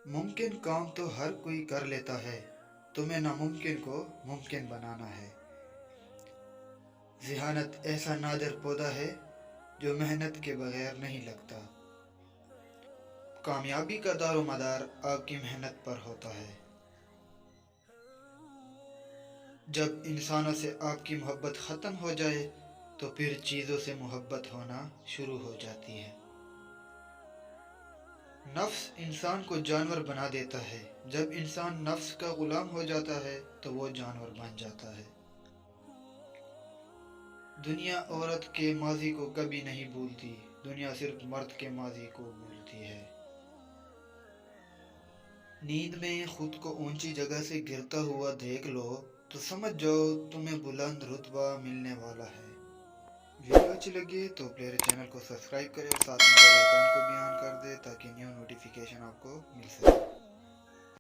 मुमकिन काम तो हर कोई कर लेता है, तुम्हें नामुमकिन को मुमकिन बनाना है। ज़िहानत ऐसा नादिर पौधा है जो मेहनत के बगैर नहीं लगता। कामयाबी का दारो मदार आपकी मेहनत पर होता है। जब इंसानों से आपकी मोहब्बत ख़त्म हो जाए तो फिर चीज़ों से मोहब्बत होना शुरू हो जाती है। नफ्स इंसान को जानवर बना देता है। जब इंसान नफ्स का गुलाम हो जाता है तो वो जानवर बन जाता है। दुनिया औरत के माजी को कभी नहीं भूलती, दुनिया सिर्फ मर्द के माजी को भूलती है। नींद में खुद को ऊंची जगह से गिरता हुआ देख लो तो समझ जाओ तुम्हें बुलंद रुतबा मिलने वाला है। वीडियो अच्छी लगी तो मेरे चैनल को सब्सक्राइब करें और साथ में बेल आइकन को भी ऑन कर दे ताकि न्यू नोटिफिकेशन आपको मिल सके।